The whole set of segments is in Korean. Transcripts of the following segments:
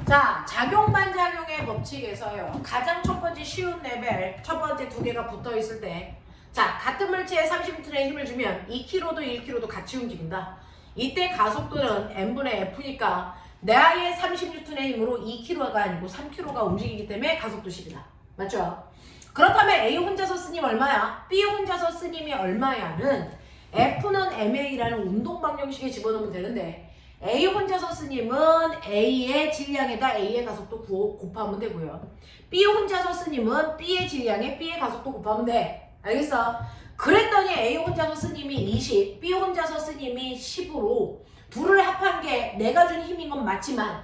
자, 작용반작용의 법칙에서요. 가장 첫 번째 쉬운 레벨, 첫 번째 두 개가 붙어 있을 때, 자, 같은 물체에 30N의 힘을 주면 2kg도 1kg도 같이 움직인다. 이때 가속도는 M분의 F니까 나의 30N의 힘으로 2kg가 아니고 3kg가 움직이기 때문에 가속도 10이다. 맞죠? 그렇다면 A 혼자서 쓰님 얼마야? B 혼자서 쓰님이 얼마야는 F는 MA라는 운동 방정식에 집어넣으면 되는데 A 혼자서 쓰님은 A의 질량에다 A의 가속도 곱하면 되고요. B 혼자서 쓰님은 B의 질량에 B의 가속도 곱하면 돼. 알겠어? 그랬더니 A 혼자서 쓰님이 20, B 혼자서 쓰님이 10으로 둘을 합한 게 내가 준 힘인 건 맞지만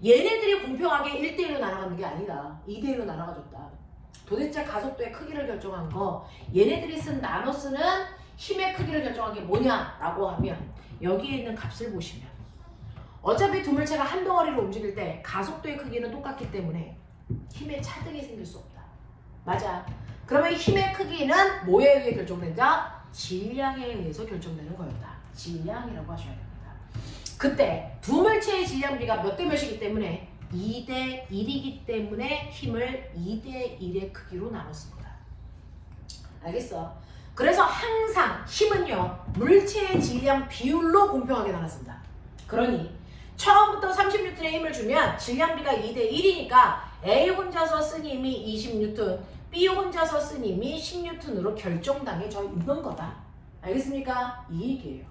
얘네들이 공평하게 1대1로 날아가는 게 아니다. 2대1로 날아가줬다. 도대체 가속도의 크기를 결정한 거 얘네들이 쓴 나눠 쓰는 힘의 크기를 결정한 게 뭐냐라고 하면 여기에 있는 값을 보시면 어차피 두 물체가 한 덩어리로 움직일 때 가속도의 크기는 똑같기 때문에 힘의 차등이 생길 수 없다. 맞아. 그러면 힘의 크기는 뭐에 의해 결정된다? 질량에 의해서 결정되는 거였다. 질량이라고 하셔야 됩니다. 그때 두 물체의 질량비가 몇 대 몇이기 때문에 2대 1이기 때문에 힘을 2대 1의 크기로 나눴습니다. 알겠어? 그래서 항상 힘은요 물체의 질량 비율로 공평하게 나눴습니다. 그러니 처음부터 30N의 힘을 주면 질량비가 2대 1이니까 A 혼자서 쓴 힘이 20N, B 혼자서 쓴 힘이 10N으로 결정당해져 있는 거다. 알겠습니까? 이 얘기예요.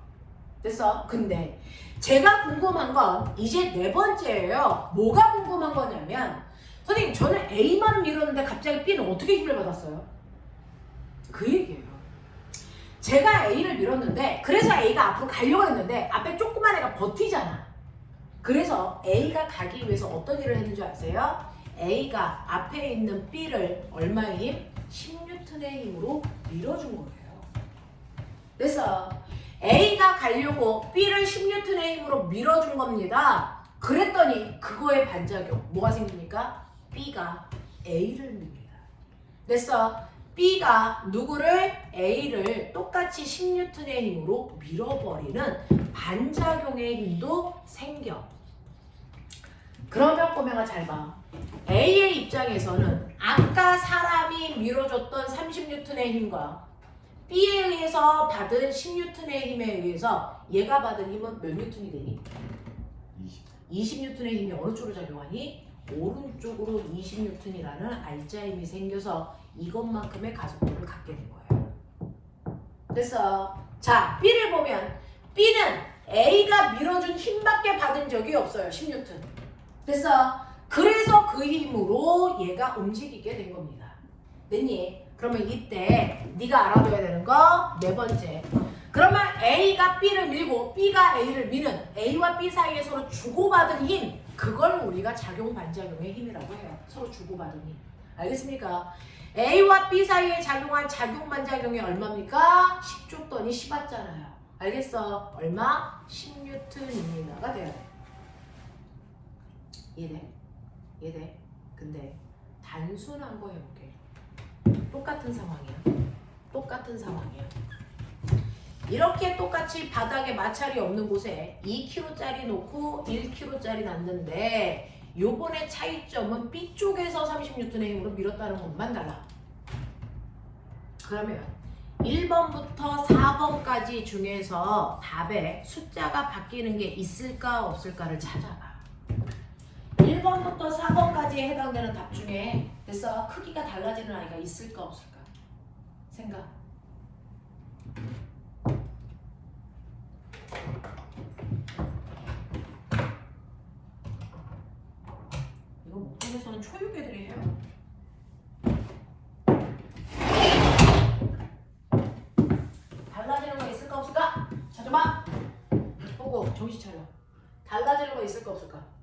됐어? 근데 제가 궁금한 건 이제 네 번째예요. 뭐가 궁금한 거냐면 선생님 저는 A만 밀었는데 갑자기 B는 어떻게 힘을 받았어요? 그 얘기예요. 제가 A를 밀었는데 그래서 A가 앞으로 가려고 했는데 앞에 조그만 애가 버티잖아. 그래서 A가 가기 위해서 어떤 일을 했는지 아세요? A가 앞에 있는 B를 얼마의 힘? 10N의 힘으로 밀어준 거예요. 그래서 A가 가려고 B를 10N의 힘으로 밀어준 겁니다. 그랬더니 그거의 반작용 뭐가 생깁니까? B가 A를 밉니다. 됐어? B가 누구를? A를 똑같이 10N의 힘으로 밀어버리는 반작용의 힘도 생겨. 그러면 꼬맹아 잘 봐. A의 입장에서는 아까 사람이 밀어줬던 30N의 힘과 B에 의해서 받은 10N의 힘에 의해서 얘가 받은 힘은 몇 N이 되니? 20N의 힘이 어느 쪽으로 작용하니? 오른쪽으로 20N이라는 알짜 힘이 생겨서 이것만큼의 가속도를 갖게 된 거예요. 됐어. 자, B를 보면 B는 A가 밀어준 힘밖에 받은 적이 없어요. 10N. 됐어. 그래서 그 힘으로 얘가 움직이게 된 겁니다. 됐니? 그러면 이때 네가 알아둬야 되는 거 네 번째. 그러면 A가 B를 밀고 B가 A를 미는 A와 B 사이에 서로 주고받은 힘, 그걸 우리가 작용 반작용의 힘이라고 해요. 서로 주고받은 힘. 알겠습니까? A와 B 사이에 작용한 작용 반작용이 얼마입니까? 10 줬더니 10 왔잖아요. 알겠어? 얼마? 10N입니다가 돼야 돼. 이해돼? 이해돼? 근데 단순한 거 해볼게. 똑같은 상황이야. 똑같은 상황이야. 이렇게 똑같이 바닥에 마찰이 없는 곳에 2kg짜리 놓고 1kg짜리 놨는데 요번에 차이점은 B쪽에서 30N의 힘으로 밀었다는 것만 달라. 그러면 1번부터 4번까지 중에서 답에 숫자가 바뀌는 게 있을까 없을까를 찾아봐. 1번부터 4번까지에 해당되는 답 중에 됐어? 크기가 달라지는 아이가 있을까 없을까? 생각. 이거 목동에서는 초육애들이 해요. 달라지는 거 있을까 없을까? 찾아봐. 보고 정신 차려. 달라지는 거 있을까 없을까?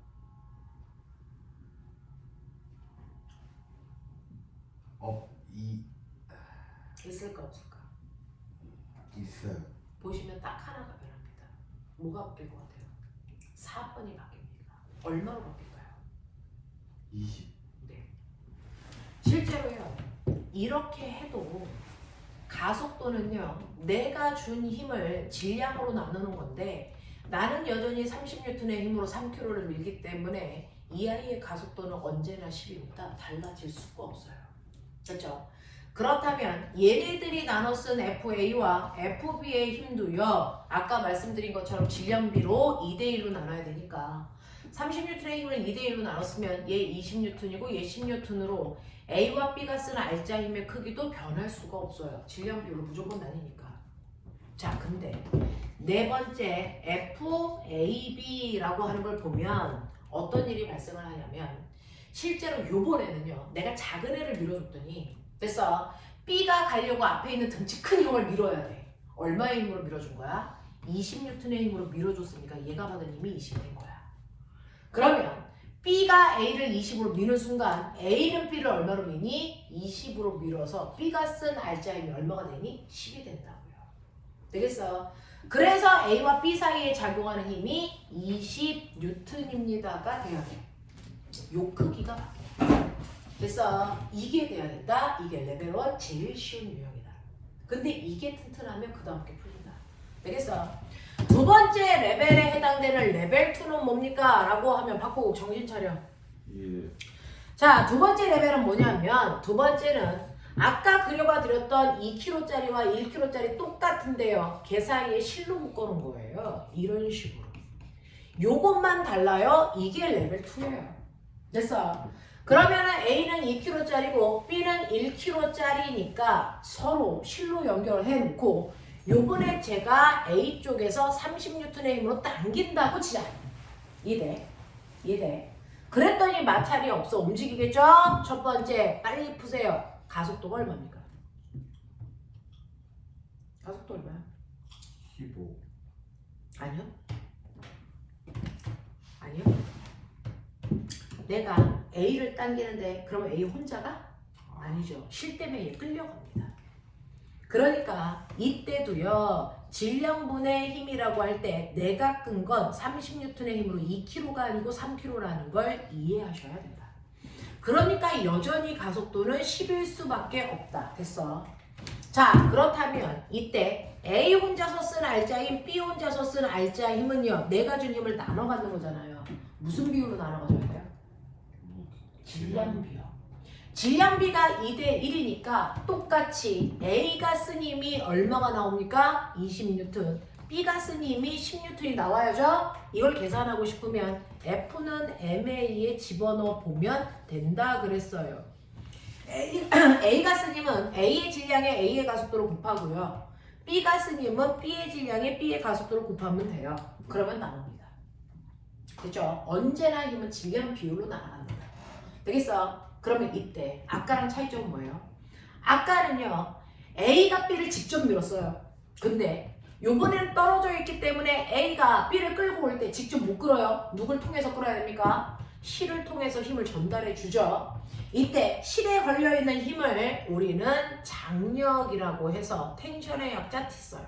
있을까 없을까? 있어요. 보시면 딱 하나가 변합니다. 뭐가 바뀔 것 같아요? 4번이 바뀝니다. 얼마로 바뀔까요? 20. 네. 실제로요. 이렇게 해도 가속도는요. 내가 준 힘을 질량으로 나누는 건데 나는 여전히 30N의 힘으로 3kg를 밀기 때문에 이 아이의 가속도는 언제나 10입니다. 달라질 수가 없어요. 그렇죠? 그렇다면 얘네들이 나눠 쓴 FA와 FB의 힘도요. 아까 말씀드린 것처럼 질량비로 2대1로 나눠야 되니까 30N의 힘을 2대1로 나눴으면 얘 20N이고 얘 10N으로 A와 B가 쓰는 알짜 힘의 크기도 변할 수가 없어요. 질량비로 무조건 나뉘니까. 자, 근데 네 번째 FAB라고 하는 걸 보면 어떤 일이 발생을 하냐면 실제로 요번에는요. 내가 작은 애를 밀어줬더니 됐어. B가 가려고 앞에 있는 덩치 큰 형을 밀어야 돼. 얼마의 힘으로 밀어준 거야? 20N의 힘으로 밀어줬으니까 얘가 받은 힘이 20이 된 거야. 그러면 B가 A를 20으로 미는 순간 A는 B를 얼마로 미니? 20으로 밀어서 B가 쓴 알짜 힘이 얼마가 되니? 10이 된다고요. 되겠어? 그래서 A와 B 사이에 작용하는 힘이 20N입니다가 돼야 돼. 요 크기가 바뀌어. 그래서 이게 돼야 된다. 이게 레벨 1 제일 쉬운 유형이다. 근데 이게 튼튼하면 그 다음 게 풀린다. 되겠어? 두 번째 레벨에 해당되는 레벨 2는 뭡니까? 라고 하면 박보국 정신 차려. 예. 자, 두 번째 레벨은 뭐냐면 두 번째는 아까 그려봐 드렸던 2kg짜리와 1kg짜리 똑같은데요. 걔 사이에 실로 묶어놓은 거예요. 이런 식으로. 요것만 달라요. 이게 레벨 2예요. 됐어? 그러면은 A는 2kg짜리고 B는 1kg짜리니까 서로 실로 연결을 해놓고 요번에 제가 A 쪽에서 30N의 힘으로 당긴다고 치자. 이대. 그랬더니 마찰이 없어. 움직이겠죠? 첫 번째 빨리 푸세요. 가속도가 얼마입니까? 가속도 얼마야? 15. 아니요. 내가 A를 당기는데 그러면 A 혼자가? 아니죠. 실 때문에 얘 끌려갑니다. 그러니까 이때도요. 질량분의 힘이라고 할 때 내가 끈 건 30N의 힘으로 2kg가 아니고 3kg라는 걸 이해하셔야 된다. 그러니까 여전히 가속도는 10일 수밖에 없다. 됐어? 자, 그렇다면 이때 A 혼자서 쓴 알짜 힘, B 혼자서 쓴 알짜 힘은요. 내가 준 힘을 나눠 갖는 거잖아요. 무슨 비율로 나눠 가져야 돼요? 질량비요. 질량비가 2대 1이니까 똑같이 A가 쓴 힘이 얼마가 나옵니까? 20N. B가 쓴 힘이 10N이 나와야죠. 이걸 계산하고 싶으면 F는 MA에 집어넣어 보면 된다 그랬어요. A가 쓴 힘은 A의 질량에 A의 가속도를 곱하고요. B가 쓴 힘은 B의 질량에 B의 가속도를 곱하면 돼요. 그러면 나옵니다. 그죠? 언제나 힘은 질량 비율로 나갑니다. 되겠어? 그러면 이때 아까랑 차이점은 뭐예요? 아까는요 A가 B를 직접 밀었어요. 근데 요번에는 떨어져 있기 때문에 A가 B를 끌고 올 때 직접 못 끌어요. 누굴 통해서 끌어야 됩니까? 실을 통해서 힘을 전달해 주죠. 이때 실에 걸려있는 힘을 우리는 장력이라고 해서 텐션의 약자 T 써요.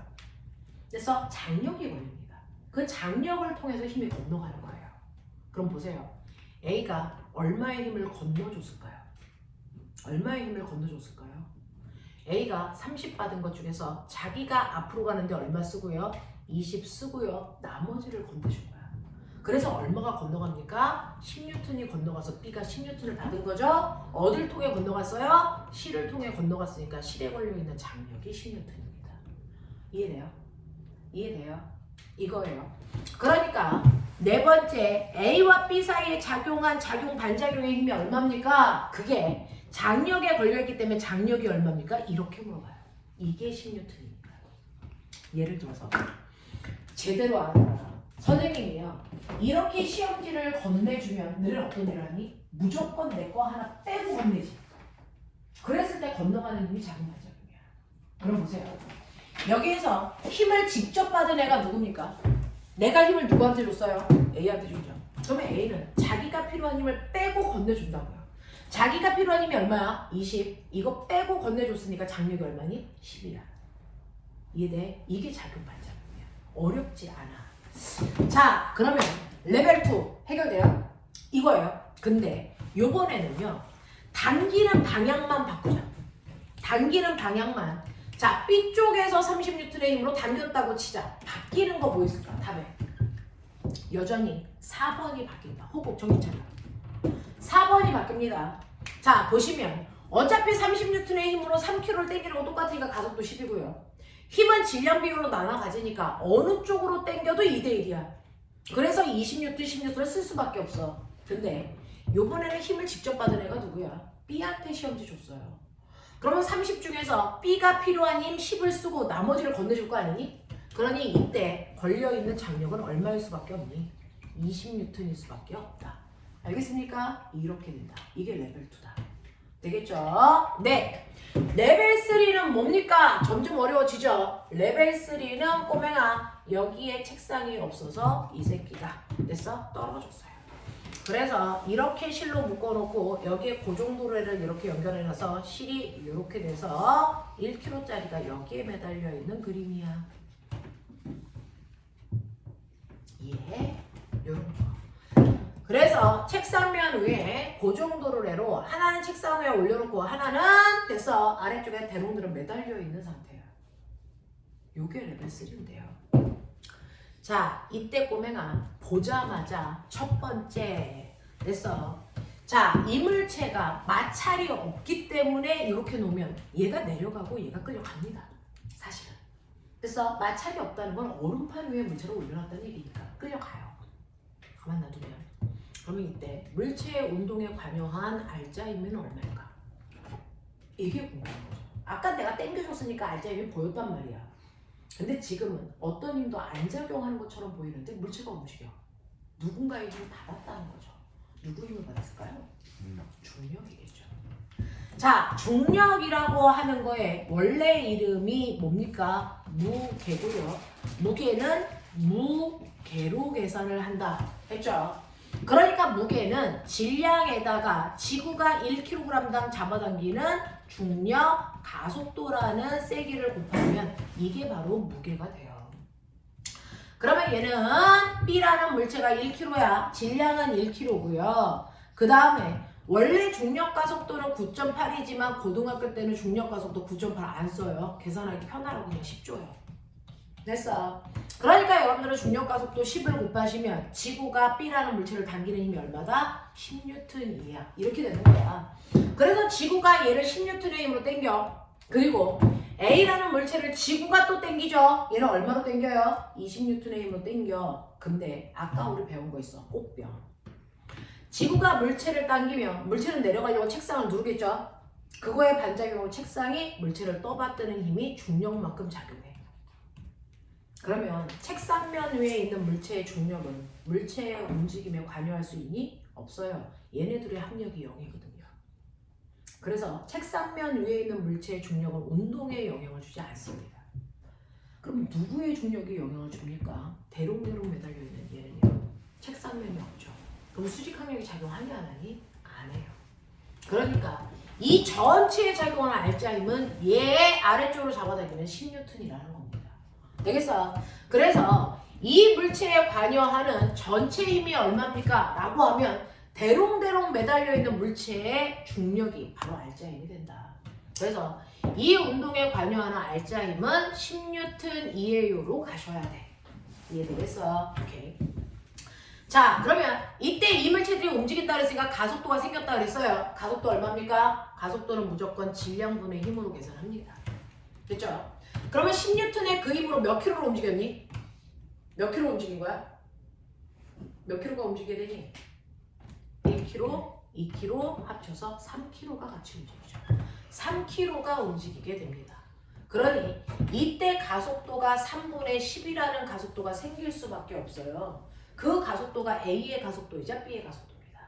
그래서 장력이 걸립니다. 그 장력을 통해서 힘이 건너가는 거예요. 그럼 보세요. A가 얼마의 힘을 건너줬을까요? 얼마의 힘을 건너줬을까요? A가 30 받은 것 중에서 자기가 앞으로 가는데 얼마 쓰고요? 20 쓰고요. 나머지를 건너준 거야. 그래서 얼마가 건너갑니까? 10N이 건너가서 B가 10N을 받은 거죠? 어딜 통해 건너갔어요? 실을 통해 건너갔으니까 실에 걸려있는 장력이 10N입니다. 이해돼요? 이해돼요? 이거예요. 그러니까 네 번째 A와 B 사이에 작용한 작용 반작용의 힘이 얼마입니까? 그게 장력에 걸려있기 때문에 장력이 얼마입니까? 이렇게 물어봐요. 이게 10N입니까? 예를 들어서 제대로 알아라. 선생님이요. 이렇게 시험지를 건네주면 너는 어떤 일을 하니? 무조건 내 거 하나 빼고 건네지. 그랬을 때 건너가는 힘이 작용 반작용이야. 그럼 보세요. 여기에서 힘을 직접 받은 애가 누굽니까? 내가 힘을 누구한테 줬어요? A한테 주죠. 그러면 A는 자기가 필요한 힘을 빼고 건네준다고요. 자기가 필요한 힘이 얼마야? 20. 이거 빼고 건네줬으니까 장력이 얼마니? 10이야. 이해돼? 이게 작용 반작용이야. 어렵지 않아. 자, 그러면 레벨 2 해결돼요? 이거예요. 근데 요번에는요. 당기는 방향만 바꾸자. 당기는 방향만. 자, B쪽에서 30N의 힘으로 당겼다고 치자. 바뀌는 거 뭐 있을까? 답에. 여전히 4번이 바뀐다. 호흡 정신 차려. 4번이 바뀝니다. 자, 보시면 어차피 30N의 힘으로 3kg를 당기는 거 똑같으니까 가속도 10이고요. 힘은 질량 비율로 나눠 가지니까 어느 쪽으로 당겨도 2대1이야. 그래서 20N, 10N을 쓸 수밖에 없어. 근데 요번에는 힘을 직접 받은 애가 누구야? B한테 시험지 줬어요. 그러면 30 중에서 B가 필요한 힘 10을 쓰고 나머지를 건네줄 거 아니니? 그러니 이때 걸려있는 장력은 얼마일 수밖에 없니? 20N일 수밖에 없다. 알겠습니까? 이렇게 된다. 이게 레벨 2다. 되겠죠? 네. 레벨 3는 뭡니까? 점점 어려워지죠? 레벨 3는 꼬맹아 여기에 책상이 없어서 이 새끼가 됐어? 떨어졌어요. 그래서 이렇게 실로 묶어놓고 여기에 고정도래를 이렇게 연결해놔서 실이 이렇게 돼서 1kg짜리가 여기에 매달려 있는 그림이야. 예, 요런 거. 그래서 책상면 위에 고정도래로 하나는 책상 위에 올려놓고 하나는 돼서 아래쪽에 대롱들은 매달려 있는 상태야. 요게 레벨 3인데요. 자, 이때 꼬맹아 보자마자 첫 번째 됐어. 자, 이물체가 마찰이 없기 때문에 이렇게 놓으면 얘가 내려가고 얘가 끌려갑니다. 사실은. 그래서 마찰이 없다는 건 얼음판 위에 물체를 올려놨다는 얘기니까 끌려가요. 가만 놔두면. 그러면 이때 물체의 운동에 관여한 알자 힘은 얼마일까? 이게 궁금한 거죠. 아까 내가 땡겨줬으니까 알자 힘이 보였단 말이야. 근데 지금은 어떤 힘도 안 작용하는 것처럼 보이는데 물체가 움직여. 누군가의 힘을 받았다는 거죠. 누구 힘을 받았을까요? 중력이겠죠. 자, 중력이라고 하는 거에 원래 이름이 뭡니까? 무게고요. 무게는 무게로 계산을 한다 했죠. 그러니까 무게는 질량에다가 지구가 1kg당 잡아당기는 중력, 가속도라는 세기를 곱하면 이게 바로 무게가 돼요. 그러면 얘는 B라는 물체가 1kg야. 질량은 1kg고요. 그 다음에 원래 중력 가속도는 9.8이지만 고등학교 때는 중력 가속도 9.8 안 써요. 계산하기 편하라고 그냥 10조요. 됐어. 그러니까 여러분들은 중력 가속도 10을 곱하시면 지구가 B라는 물체를 당기는 힘이 얼마다? 10N이야. 이렇게 되는 거야. 그래서 지구가 얘를 10N의 힘으로 당겨. 그리고 A라는 물체를 지구가 또 당기죠. 얘는 얼마로 당겨요? 20N의 힘으로 당겨. 근데 아까 우리 배운 거 있어. 꽃병. 지구가 물체를 당기면 물체는 내려가려고 책상을 누르겠죠. 그거에 반작용으로 책상이 물체를 떠받드는 힘이 중력만큼 작용해. 그러면 책상면 위에 있는 물체의 중력은 물체의 움직임에 관여할 수 있니? 없어요. 얘네들의 합력이 0이거든요. 그래서 책상면 위에 있는 물체의 중력은 운동에 영향을 주지 않습니다. 그럼 누구의 중력이 영향을 줍니까? 대롱대롱 매달려 있는 얘는요. 책상면이 없죠. 그럼 수직항력이 작용하냐 안 하니? 안 해요. 그러니까 이 전체에 작용하는 알자 힘은 얘 아래쪽으로 잡아당기는 10N이라는 겁니다. 되겠어? 그래서 이 물체에 관여하는 전체 힘이 얼마입니까? 라고 하면 대롱대롱 매달려 있는 물체의 중력이 바로 알자 힘이 된다. 그래서 이 운동에 관여하는 알자 힘은 10N 이하요로 가셔야 돼. 이해되겠어? 오케이. 자, 그러면 이때 이 물체들이 움직인다 그랬으니까 가속도가 생겼다 그랬어요. 가속도 얼마입니까? 가속도는 무조건 질량분의 힘으로 계산합니다. 됐죠? 그러면 10N의 그 힘으로 몇 킬로를 움직였니? 몇 킬로 움직인 거야? 몇 킬로가 움직여야 되니? 1kg, 2kg 합쳐서 3kg가 같이 움직이죠. 3kg가 움직이게 됩니다. 그러니 이때 가속도가 3분의 10이라는 가속도가 생길 수밖에 없어요. 그 가속도가 A의 가속도이자 B의 가속도입니다.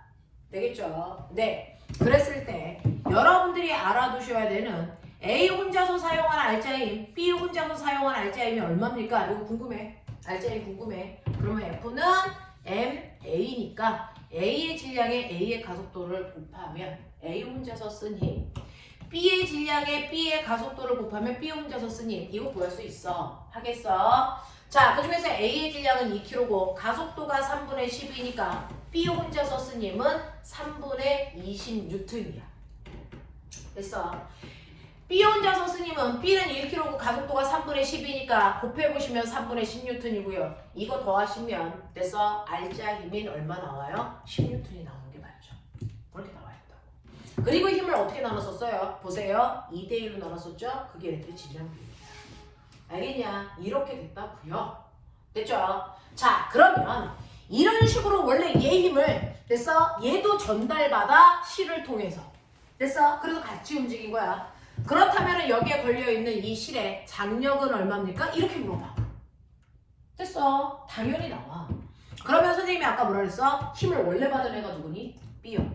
되겠죠? 네. 그랬을 때 여러분들이 알아두셔야 되는 A 혼자서 사용한 알자힘, B 혼자서 사용한 알자힘이 얼마입니까? 이거 궁금해. 알자힘 궁금해. 그러면 F는 MA니까 A의 질량에 A의 가속도를 곱하면 A 혼자서 쓴 힘, B의 질량에 B의 가속도를 곱하면 B 혼자서 쓴 힘. 이거 구할 수 있어. 하겠어? 자, 그 중에서 A의 질량은 2kg고 가속도가 3분의 10이니까 B 혼자서 쓴 힘은 3분의 20N이야. 됐어? B 혼자서 스님은 B는 1kg고 가속도가 3분의 10이니까 곱해보시면 3분의 10N이고요. 이거 더하시면 됐어? 알자 힘이 얼마 나와요? 10N이 나오는 게 맞죠. 그렇게 나와야 된다고. 그리고 힘을 어떻게 나눠서 써요? 보세요. 2대1로 나눴었죠? 그게 얘네들이 질량비입니다. 알겠냐? 이렇게 됐다고요. 됐죠? 자, 그러면 이런 식으로 원래 얘 힘을 됐어? 얘도 전달받아 실을 통해서 됐어? 그래서 같이 움직인 거야. 그렇다면 여기에 걸려있는 이 실의 장력은 얼마입니까? 이렇게 물어봐. 됐어. 당연히 나와. 그러면 선생님이 아까 뭐라 그랬어? 힘을 원래 받은 애가 누구니? B요.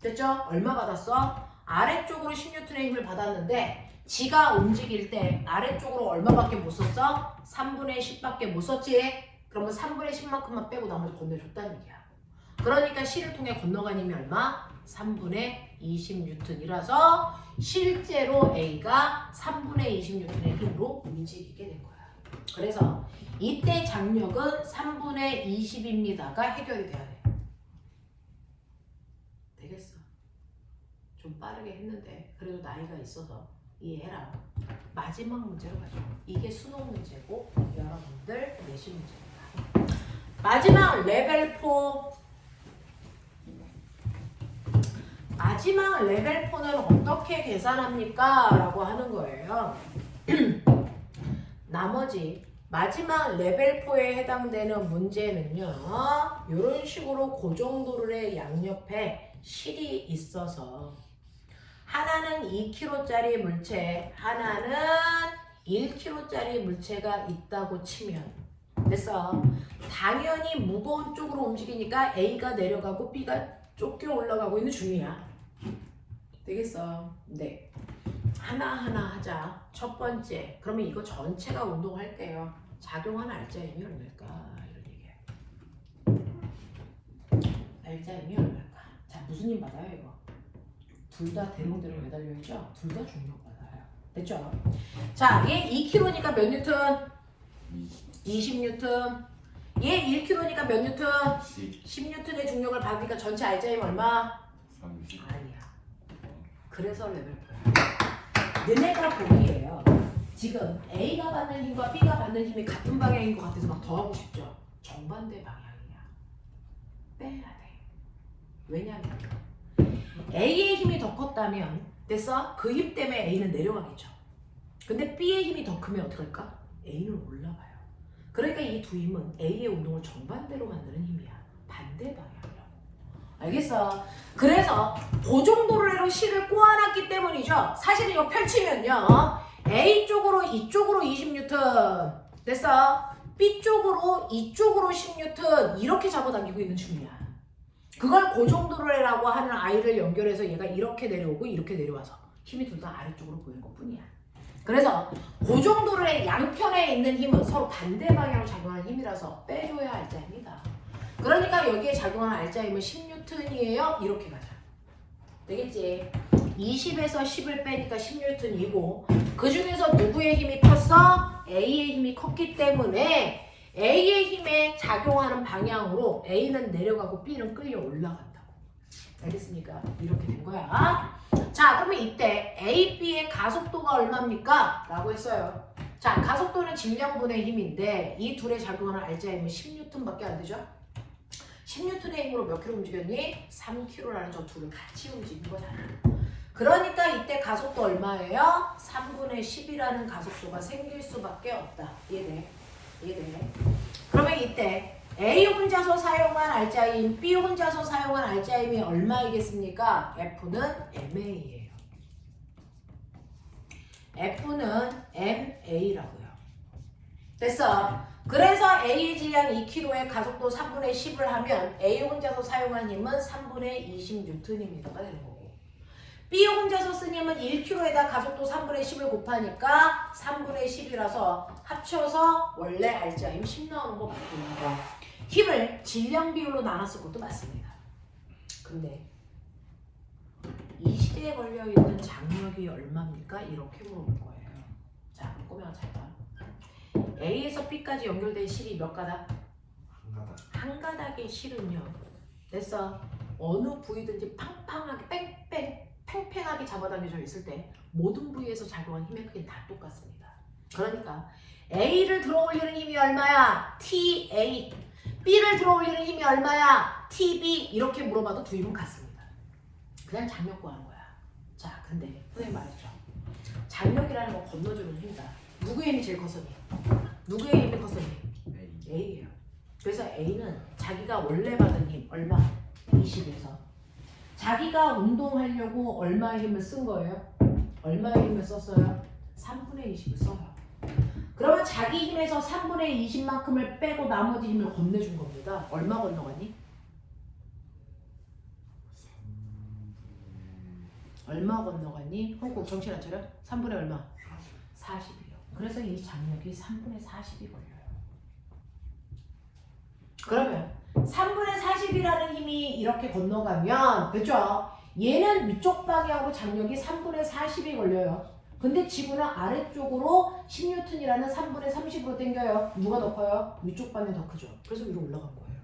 됐죠? 얼마 받았어? 아래쪽으로 10N의 힘을 받았는데 지가 움직일 때 아래쪽으로 얼마밖에 못 썼어? 3분의 10밖에 못 썼지? 그러면 3분의 10만큼만 빼고 나머지 건네줬다는 얘기야. 그러니까 실을 통해 건너간 힘이 얼마? 3분의 20N이라서 실제로 A가 3분의 20N의 힘으로 움직이게 된 거야. 그래서 이때 장력은 3분의 20입니다가 해결이 돼야 돼. 되겠어. 좀 빠르게 했는데 그래도 나이가 있어서 이해해라. 마지막 문제로 가죠. 이게 수능 문제고 여러분들 내신 문제입니다. 마지막 레벨 4. 마지막 레벨 4는 어떻게 계산합니까? 라고 하는 거예요. 나머지 마지막 레벨 4에 해당되는 문제는요. 이런 식으로 고정도르의 양옆에 실이 있어서 하나는 2kg짜리 물체, 하나는 1kg짜리 물체가 있다고 치면 됐어. 당연히 무거운 쪽으로 움직이니까 A가 내려가고 B가 좁게 올라가고 있는 중이야. 되겠어? 네. 하나하나 하자. 첫 번째. 그러면 이거 전체가 운동할게요. 작용하는 알자 힘이 얼마일까? 이런 얘기야. 알자 힘이 얼마일까? 자, 무슨 힘 받아요, 이거? 둘 다 대롱대롱 매달려있죠? 둘 다 중력 받아요. 됐죠? 자, 얘 2kg니까 몇 뉴턴? 20뉴턴. 얘 1kg니까 몇 뉴턴? 10뉴턴의 중력을 받으니까 전체 알자 힘 얼마? 30. 아니야. 그래서 레벨 4. 너네가 보기에요. 지금 A가 받는 힘과 B가 받는 힘이 같은 방향인 것 같아서 막 더하고 싶죠? 정반대 방향이야. 빼야 돼. 왜냐면 A의 힘이 더 컸다면 됐어? 그 힘 때문에 A는 내려가겠죠. 근데 B의 힘이 더 크면 어떡할까? A는 올라가요. 그러니까 이 두 힘은 A의 운동을 정반대로 만드는 힘이야. 반대 방향이라고. 알겠어? 그래서 고정도르로 실을 꼬아놨기 때문이죠. 사실 이거 펼치면요. A 쪽으로 이쪽으로 20뉴턴 됐어? B 쪽으로 이쪽으로 10뉴턴 이렇게 잡아당기고 있는 중이야. 그걸 고정도르라고 하는 아이를 연결해서 얘가 이렇게 내려오고 이렇게 내려와서 힘이 둘 다 아래쪽으로 보이는 것 뿐이야. 그래서 고정도르의 양편에 있는 힘은 서로 반대 방향으로 작용하는 힘이라서 빼줘야 알자 힘이다. 그러니까 여기에 작용하는 알자 힘은 10뉴턴이에요. 이렇게 가자. 되겠지? 20에서 10을 빼니까 10뉴턴이고 그 중에서 누구의 힘이 컸어? A의 힘이 컸기 때문에 A의 힘에 작용하는 방향으로 A는 내려가고 B는 끌려 올라간다고. 알겠습니까? 이렇게 된 거야. 자, 그러면 이때 A, B의 가속도가 얼마입니까? 라고 했어요. 자, 가속도는 질량분의 힘인데 이 둘의 작용하는 알자 힘은 10뉴턴밖에 안 되죠? 10뉴턴의 힘으로 몇 킬로 움직였니? 3kg라는 저 둘을 같이 움직인 거잖아. 그러니까 이때 가속도 얼마예요? 3분의 10이라는 가속도가 생길 수밖에 없다. 이해돼? 이해돼? 그러면 이때 A 혼자서 사용한 알자힘, B 혼자서 사용한 알자힘이 얼마이겠습니까? F는 MA예요. F는 MA라고요. 됐어? 그래서 A의 질량 2kg에 가속도 3분의 10을 하면 A 혼자서 사용한 힘은 3분의 20N입니다가 되는 거고 B 혼자서 쓴 힘은 1kg에다 가속도 3분의 10을 곱하니까 3분의 10이라서 합쳐서 원래 알자 힘 10 나오는 거 맞습니다. 힘을 질량 비율로 나눴을 것도 맞습니다. 근데 이 실에 걸려있는 장력이 얼마입니까? 이렇게 물어볼 거예요. 자, 꼬매가 잘 봐. A에서 B까지 연결된 실이 몇 가닥? 한 가닥의 실은요. 됐어. 어느 부위든지 팡팡하게 뺑뺑 팽팽하게 잡아당겨져 있을 때 모든 부위에서 작용한 힘의 크기는 다 똑같습니다. 그러니까 A를 들어올리는 힘이 얼마야? TA. B를 들어올리는 힘이 얼마야? TB. 이렇게 물어봐도 두 힘은 같습니다. 그냥 장력 구하는 거야. 자, 근데 선생님 말했죠. 장력이라는 건 건너주는 힘이다. 누구의 힘이 제일 컸으니? 누구의 힘이 컸으니? A예요. 그래서 A는 자기가 원래 받은 힘 얼마? 20에서 자기가 운동하려고 얼마의 힘을 쓴 거예요? 얼마의 힘을 썼어요? 3분의 20을 써요. 그러면 자기 힘에서 3분의 20만큼을 빼고 나머지 힘을 건네준 겁니다. 얼마 건너갔니? 얼마 건너갔니? 홍국 정신 안 차려? 3분의 얼마? 40이요. 그래서 이 장력이 3분의 40이 걸려요. 그러면 3분의 40이라는 힘이 이렇게 건너가면 그죠? 얘는 위쪽 방향으로 장력이 3분의 40이 걸려요. 근데 지구는 아래쪽으로 10N이라는 3분의 30으로 당겨요. 누가 더 커요? 위쪽 방향이 더 크죠. 그래서 위로 올라간 거예요.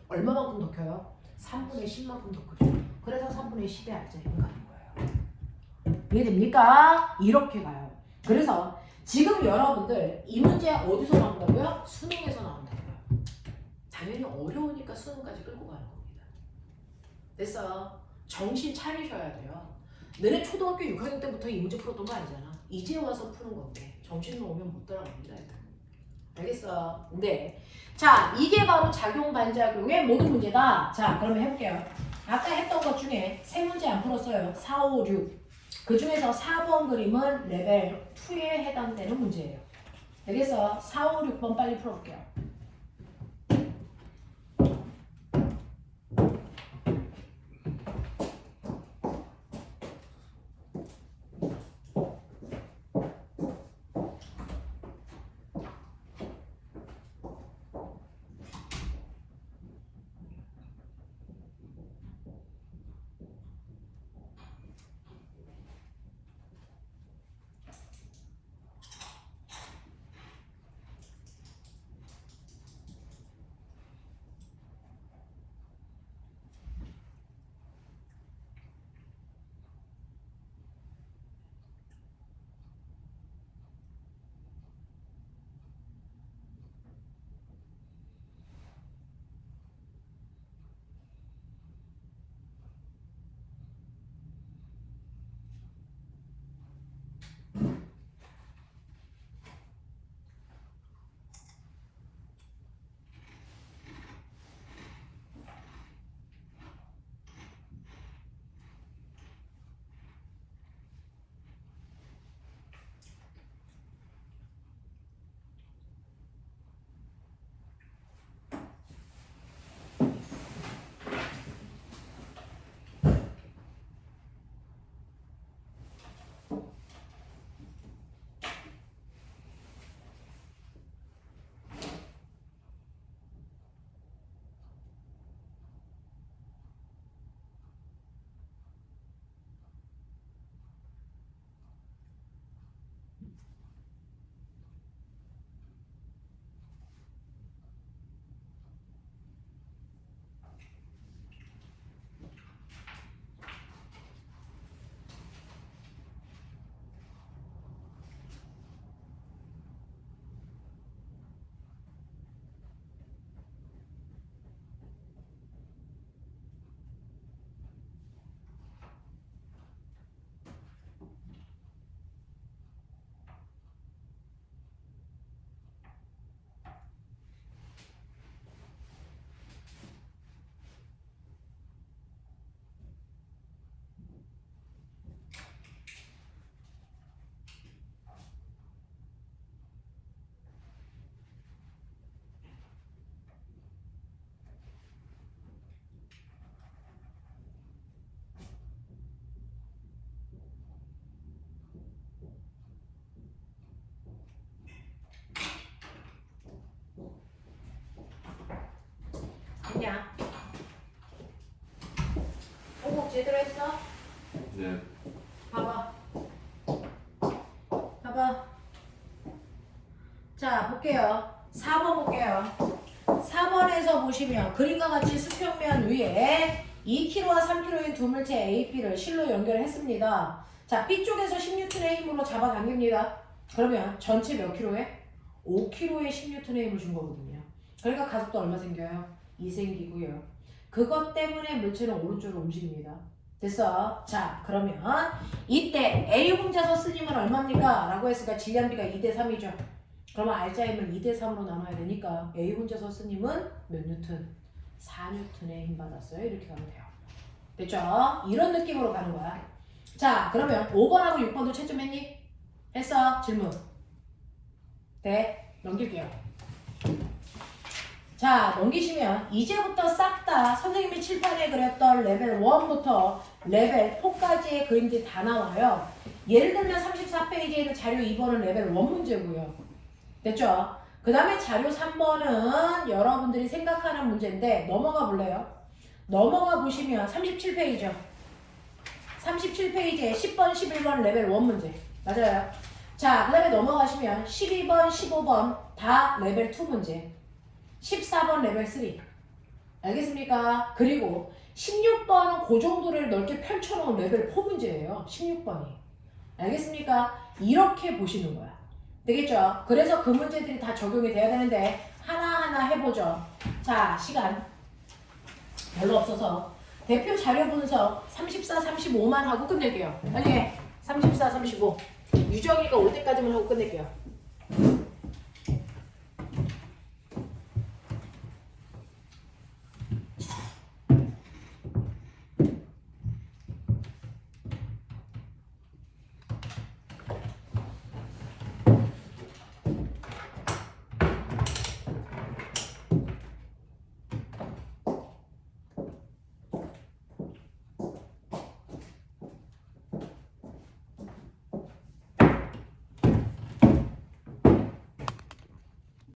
얼마만큼 더 커요? 3분의 10만큼 더 크죠. 그래서 3분의 10의 알짜리는 가는 거예요. 이해됩니까? 이렇게 가요. 그래서 지금 여러분들 이 문제 어디서 나온다고요? 수능에서 나온다고요. 당연히 어려우니까 수능까지 끌고 가는 겁니다. 됐어. 정신 차리셔야 돼요. 너네 초등학교 6학년 때부터 이 문제 풀었던 거 아니잖아. 이제 와서 푸는 건데 정신 놓으면 못 따라갑니다. 애들. 알겠어? 네. 자, 이게 바로 작용 반작용의 모든 문제다. 자, 그러면 해볼게요. 아까 했던 것 중에 세 문제 안 풀었어요. 4, 5, 6. 그 중에서 4번 그림은 레벨 2에 해당되는 문제예요. 알겠어? 4, 5, 6번 빨리 풀어볼게요. 됐냐? 호흡 제대로 했어? 네. 봐봐. 봐봐. 자, 볼게요. 4번 볼게요. 4번에서 보시면 그림과 같이 수평면 위에 2kg와 3kg인 두 물체 A, B를 실로 연결했습니다. 자, B쪽에서 10N의 힘으로 잡아당깁니다. 그러면 전체 몇 킬로에? 5kg의 10N의 힘을 준 거거든요. 그러니까 가속도 얼마 생겨요? 2 생기고요. 그것 때문에 물체는 오른쪽으로 움직입니다. 됐어? 자, 그러면 이때 A 혼자서 쓴 힘은 얼마입니까? 라고 했으니까 질량비가 2대3이죠. 그러면 R자 힘을 2대3으로 나눠야 되니까 A 혼자서 쓴 힘은 몇 뉴턴? 4N의 힘 받았어요. 이렇게 가면 돼요. 됐죠? 이런 느낌으로 가는 거야. 자, 그러면 5번하고 6번도 채점했니? 했어. 질문. 네, 넘길게요. 자, 넘기시면 이제부터 싹 다 선생님이 칠판에 그렸던 레벨 1부터 레벨 4까지의 그림들이 다 나와요. 예를 들면 34페이지에 있는 자료 2번은 레벨 1 문제고요. 됐죠? 그 다음에 자료 3번은 여러분들이 생각하는 문제인데 넘어가 볼래요? 넘어가 보시면 37페이지요. 37페이지에 10번, 11번 레벨 1 문제. 맞아요. 자, 그 다음에 넘어가시면 12번, 15번 다 레벨 2 문제. 14번 레벨 3. 알겠습니까? 그리고 16번은 그 정도를 넓게 펼쳐놓은 레벨 4 문제예요. 16번이. 알겠습니까? 이렇게 보시는 거야. 되겠죠? 그래서 그 문제들이 다 적용이 돼야 되는데 하나하나 해보죠. 자, 시간 별로 없어서 대표 자료 분석 34, 35만 하고 끝낼게요. 빨리 해. 34, 35. 유정이가 올 때까지만 하고 끝낼게요.